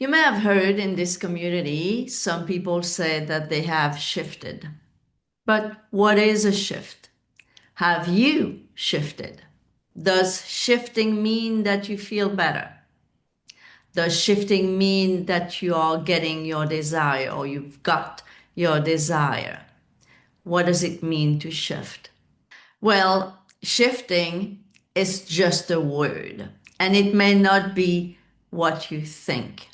You may have heard in this community, some people say that they have shifted. But what is a shift? Have you shifted? Does shifting mean that you feel better? Does shifting mean that you are getting your desire or you've got your desire? What does it mean to shift? Well, shifting is just a word, and it may not be what you think.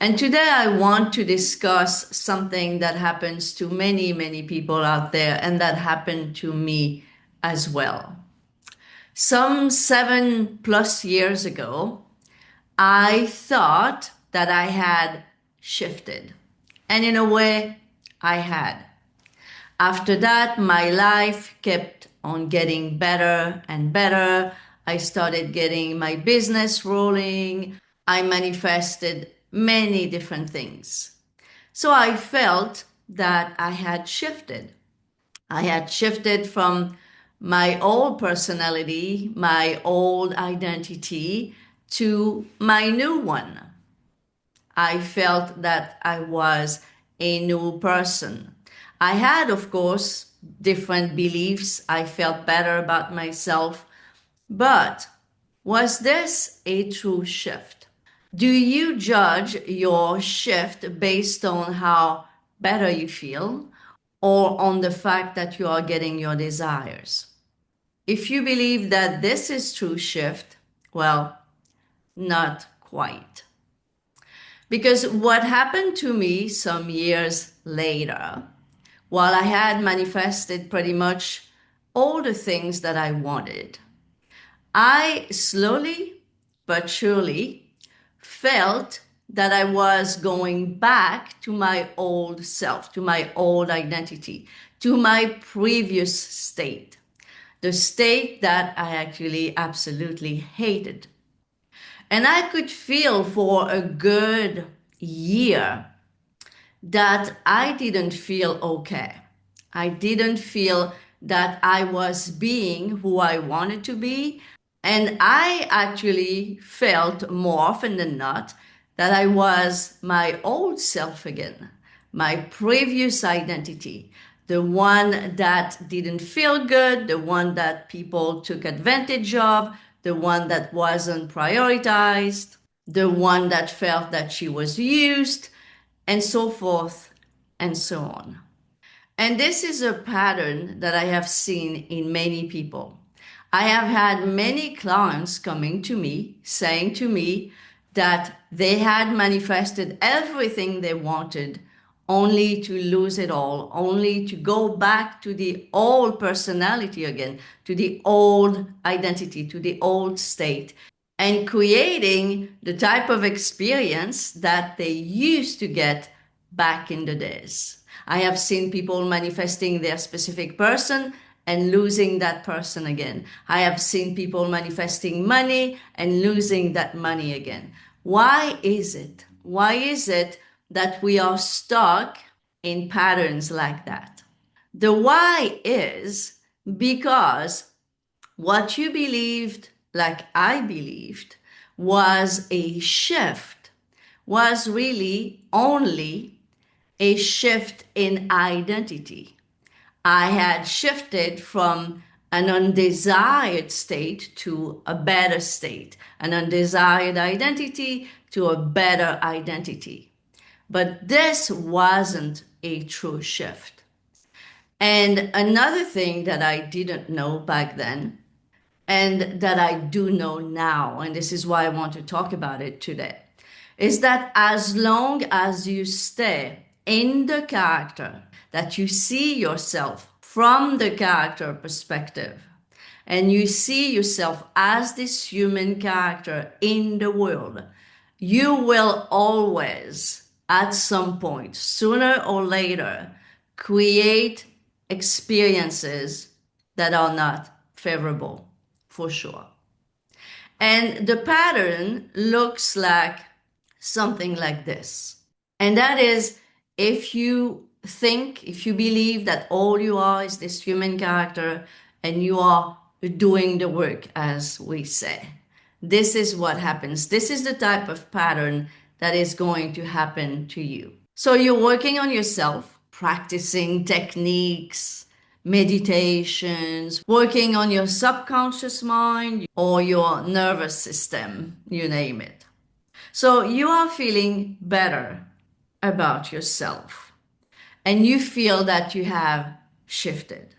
And today I want to discuss something that happens to many, many people out there, and that happened to me as well. Some 7+ years ago, I thought that I had shifted. And in a way, I had. After that, my life kept on getting better and better. I started getting my business rolling. I manifested many different things. So I felt that I had shifted. I had shifted from my old personality, my old identity, to my new one. I felt that I was a new person. I had, of course, different beliefs. I felt better about myself. But was this a true shift? Do you judge your shift based on how better you feel or on the fact that you are getting your desires? If you believe that this is true shift, well, not quite. Because what happened to me some years later, while I had manifested pretty much all the things that I wanted, I slowly but surely felt that I was going back to my old self, to my old identity, to my previous state, the state that I actually absolutely hated. And I could feel for a good year that I didn't feel okay. I didn't feel that I was being who I wanted to be. And I actually felt more often than not that I was my old self again, my previous identity, the one that didn't feel good, the one that people took advantage of, the one that wasn't prioritized, the one that felt that she was used, and so forth and so on. And this is a pattern that I have seen in many people. I have had many clients coming to me saying to me that they had manifested everything they wanted only to lose it all, only to go back to the old personality again, to the old identity, to the old state, and creating the type of experience that they used to get back in the days. I have seen people manifesting their specific person and losing that person again. I have seen people manifesting money and losing that money again. Why is it? Why is it that we are stuck in patterns like that? The why is because what you believed, like I believed, was a shift, was really only a shift in identity. I had shifted from an undesired state to a better state, an undesired identity to a better identity. But this wasn't a true shift. And another thing that I didn't know back then, and that I do know now, and this is why I want to talk about it today, is that as long as you stay in the character, that you see yourself from the character perspective, and you see yourself as this human character in the world, you will always, at some point, sooner or later, create experiences that are not favorable, for sure. And the pattern looks like something like this. And that is, if you think, if you believe that all you are is this human character and you are doing the work, as we say, this is what happens. This is the type of pattern that is going to happen to you. So you're working on yourself, practicing techniques, meditations, working on your subconscious mind or your nervous system, you name it. So you are feeling better about yourself and you feel that you have shifted.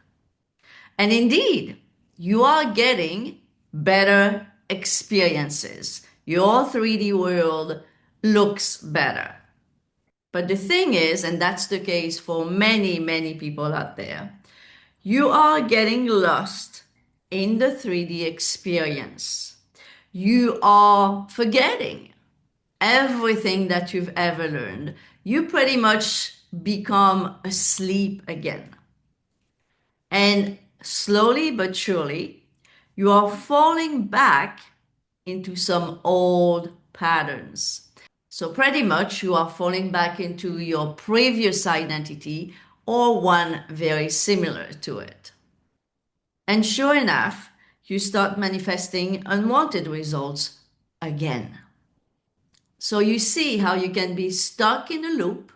And indeed, you are getting better experiences. Your 3D world looks better. But the thing is, and that's the case for many, many people out there, you are getting lost in the 3D experience. You are forgetting everything that you've ever learned. You pretty much become asleep again. And slowly but surely, you are falling back into some old patterns. So, pretty much, you are falling back into your previous identity or one very similar to it. And sure enough, you start manifesting unwanted results again. So, you see how you can be stuck in a loop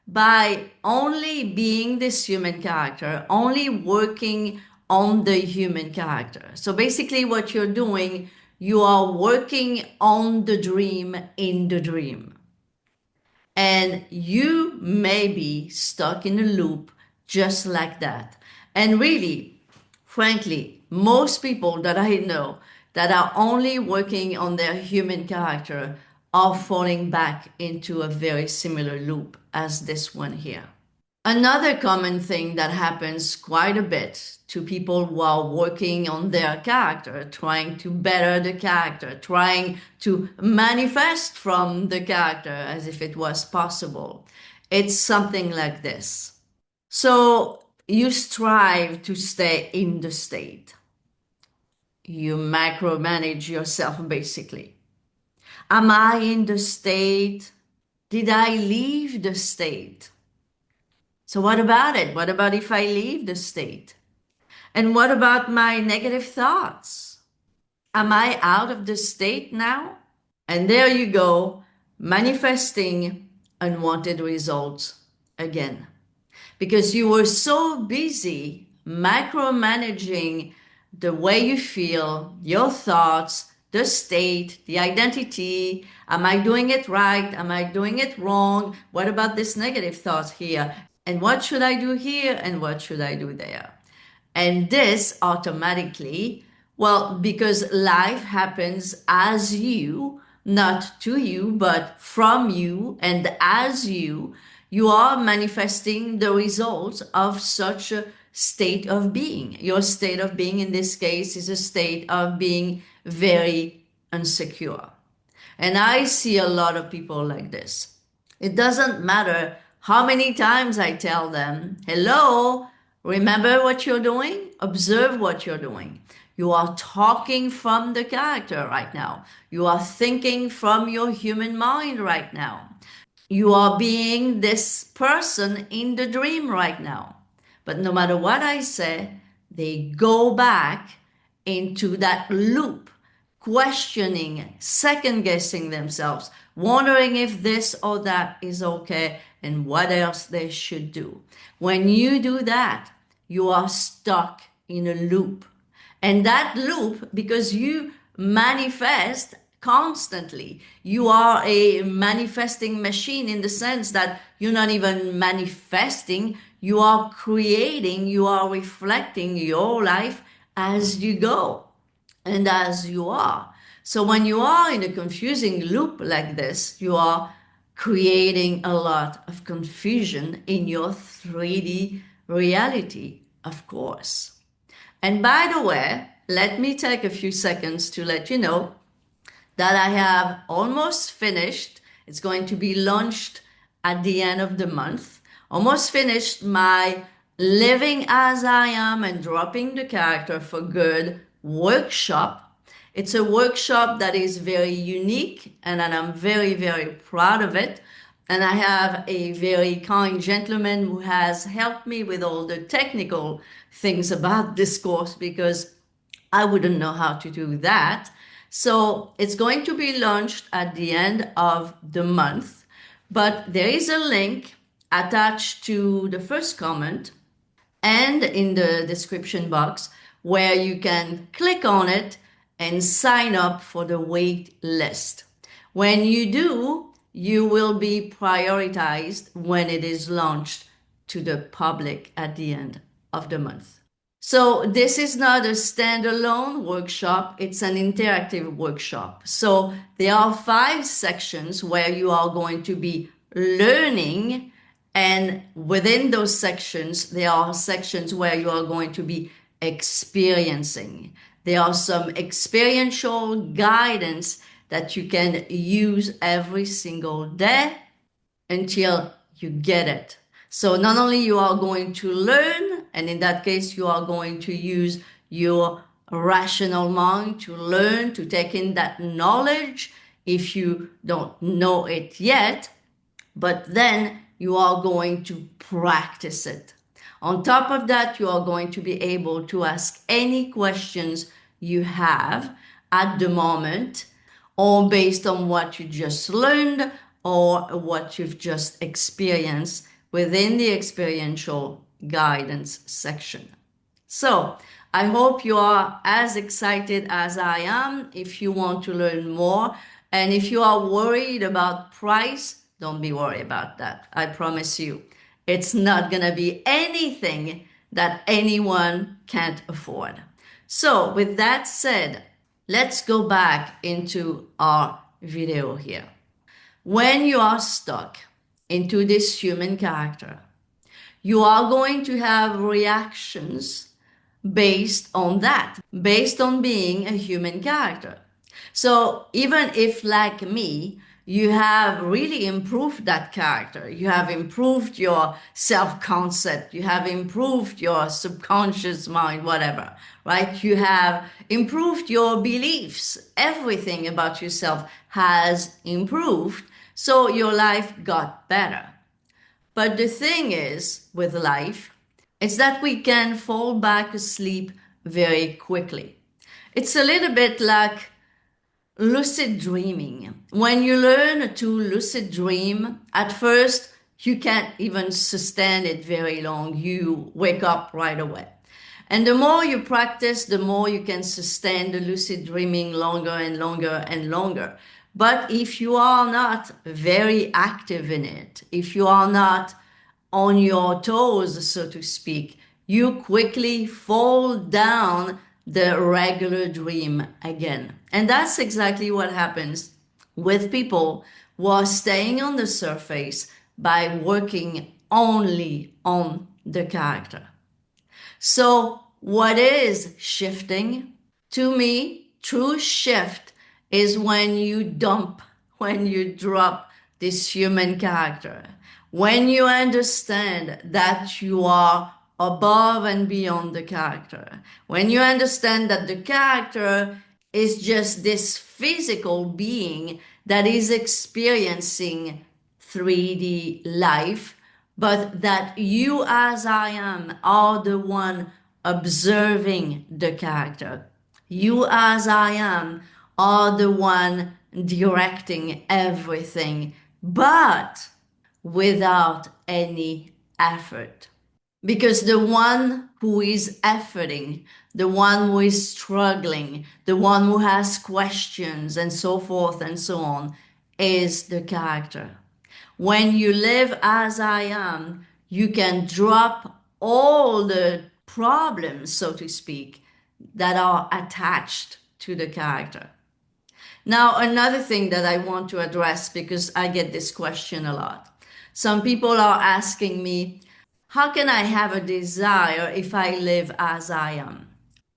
by only being this human character, only working on the human character. So basically, what you're doing, you are working on the dream in the dream. And you may be stuck in a loop just like that. And really, frankly, most people that I know that are only working on their human character are falling back into a very similar loop as this one here. Another common thing that happens quite a bit to people who are working on their character, trying to better the character, trying to manifest from the character as if it was possible. It's something like this. So you strive to stay in the state. You micromanage yourself basically. Am I in the state? Did I leave the state? So what about it? What about if I leave the state? And what about my negative thoughts? Am I out of the state now? And there you go, manifesting unwanted results again. Because you were so busy micromanaging the way you feel, your thoughts, the state, the identity. Am I doing it right? Am I doing it wrong? What about this negative thought here? And what should I do here? And what should I do there? And this automatically, well, because life happens as you, not to you, but from you and as you are manifesting the results of such a state of being. Your state of being in this case is a state of being very insecure. And I see a lot of people like this. It doesn't matter how many times I tell them, hello, remember what you're doing? Observe what you're doing. You are talking from the character right now. You are thinking from your human mind right now. You are being this person in the dream right now. But no matter what I say, they go back into that loop, questioning, second guessing themselves, wondering if this or that is okay and what else they should do. When you do that, you are stuck in a loop. And that loop, because you manifest constantly, you are a manifesting machine in the sense that you're not even manifesting, you are creating, you are reflecting your life as you go and as you are. So when you are in a confusing loop like this, you are creating a lot of confusion in your 3D reality, of course. And by the way, let me take a few seconds to let you know that I have almost finished. It's going to be launched at the end of the month. Almost finished my Living as I Am and Dropping the Character for Good workshop. It's a workshop that is very unique and I'm very, very proud of it. And I have a very kind gentleman who has helped me with all the technical things about this course because I wouldn't know how to do that. So it's going to be launched at the end of the month, but there is a link attached to the first comment and in the description box where you can click on it and sign up for the wait list. When you do, you will be prioritized when it is launched to the public at the end of the month. So this is not a standalone workshop, it's an interactive workshop. So there are 5 sections where you are going to be learning, and within those sections, there are sections where you are going to be experiencing. There are some experiential guidance that you can use every single day until you get it. So not only you are going to learn, and in that case, you are going to use your rational mind to learn, to take in that knowledge if you don't know it yet, but then you are going to practice it. On top of that, you are going to be able to ask any questions you have at the moment, or based on what you just learned or what you've just experienced within the experiential guidance section. So I hope you are as excited as I am if you want to learn more. And if you are worried about price, don't be worried about that. I promise you, it's not going to be anything that anyone can't afford. So with that said, let's go back into our video here. When you are stuck into this human character, you are going to have reactions based on that, based on being a human character. So even if, like me, you have really improved that character, you have improved your self-concept, you have improved your subconscious mind, whatever, right? You have improved your beliefs, everything about yourself has improved, so your life got better. But the thing is, with life, it's that we can fall back asleep very quickly. It's a little bit like lucid dreaming. When you learn to lucid dream, at first you can't even sustain it very long. You wake up right away. And the more you practice, the more you can sustain the lucid dreaming longer and longer and longer. But if you are not very active in it, if you are not on your toes, so to speak, you quickly fall down the regular dream again. And that's exactly what happens with people who are staying on the surface by working only on the character. So, what is shifting? To me, true shift is when you dump, when you drop this human character, when you understand that you are above and beyond the character, when you understand that the character is just this physical being that is experiencing 3D life, but that you, as I am, are the one observing the character. You, as I am, are the one directing everything, but without any effort. Because the one who is efforting, the one who is struggling, the one who has questions and so forth and so on, is the character. When you live as I am, you can drop all the problems, so to speak, that are attached to the character. Now, another thing that I want to address, because I get this question a lot. Some people are asking me, how can I have a desire if I live as I am?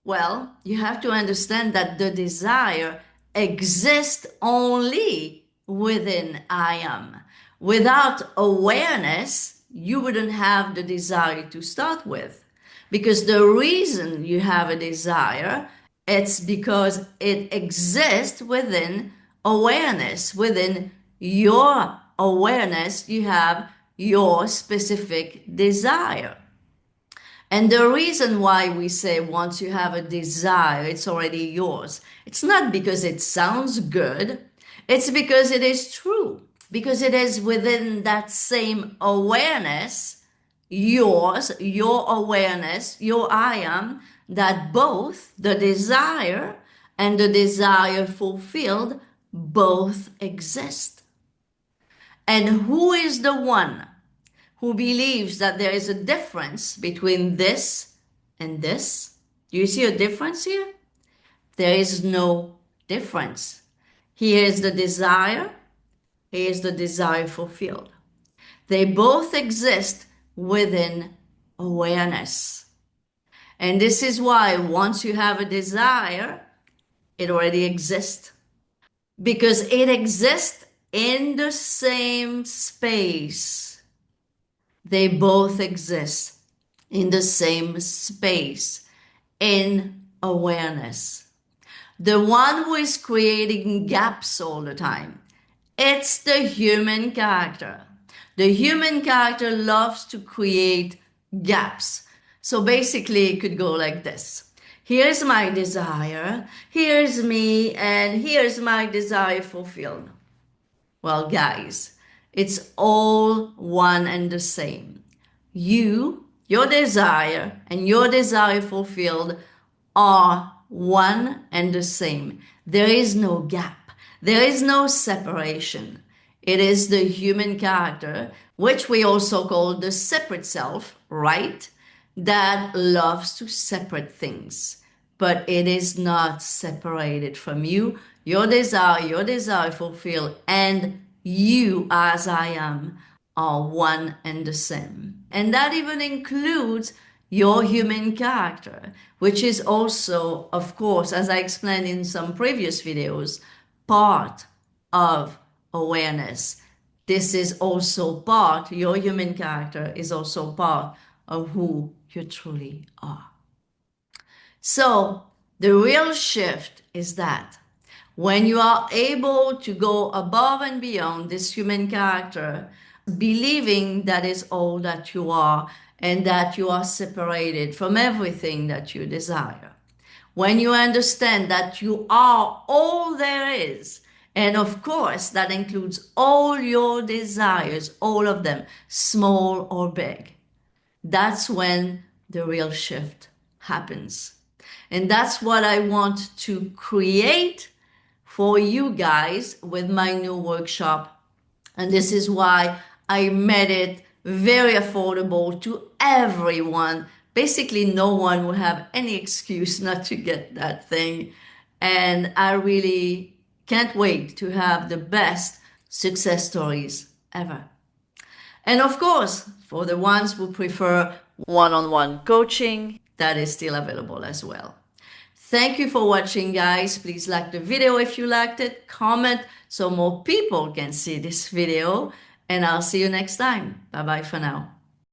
Well, you have to understand that the desire exists only within I am. Without awareness, you wouldn't have the desire to start with. Because the reason you have a desire, it's because it exists within awareness. Within your awareness, you have your specific desire. And the reason why we say once you have a desire, it's already yours, it's not because it sounds good, it's because it is true, because it is within that same awareness, yours, your awareness, your I am, that both the desire and the desire fulfilled both exist. And who is the one who believes that there is a difference between this and this? Do you see a difference here? There is no difference. Here is the desire, here is the desire fulfilled. They both exist within awareness. And this is why once you have a desire, it already exists. Because it exists in the same space. They both exist in the same space, in awareness. The one who is creating gaps all the time, it's the human character. The human character loves to create gaps. So basically, it could go like this. Here's my desire, here's me, and here's my desire fulfilled. Well, guys, it's all one and the same. You, your desire, and your desire fulfilled are one and the same. There is no gap. There is no separation. It is the human character, which we also call the separate self, right? That loves to separate things. But it is not separated from you. Your desire fulfilled, and you as I am are one and the same. And that even includes your human character, which is also, of course, as I explained in some previous videos, part of awareness. This is also part, your human character is also part of who you truly are. So the real shift is that when you are able to go above and beyond this human character, believing that is all that you are and that you are separated from everything that you desire. When you understand that you are all there is, and of course, that includes all your desires, all of them, small or big, that's when the real shift happens. And that's what I want to create for you guys with my new workshop. And this is why I made it very affordable to everyone. Basically, no one will have any excuse not to get that thing. And I really can't wait to have the best success stories ever. And of course, for the ones who prefer one-on-one coaching, that is still available as well. Thank you for watching, guys. Please like the video if you liked it, comment so more people can see this video, and I'll see you next time. Bye-bye for now.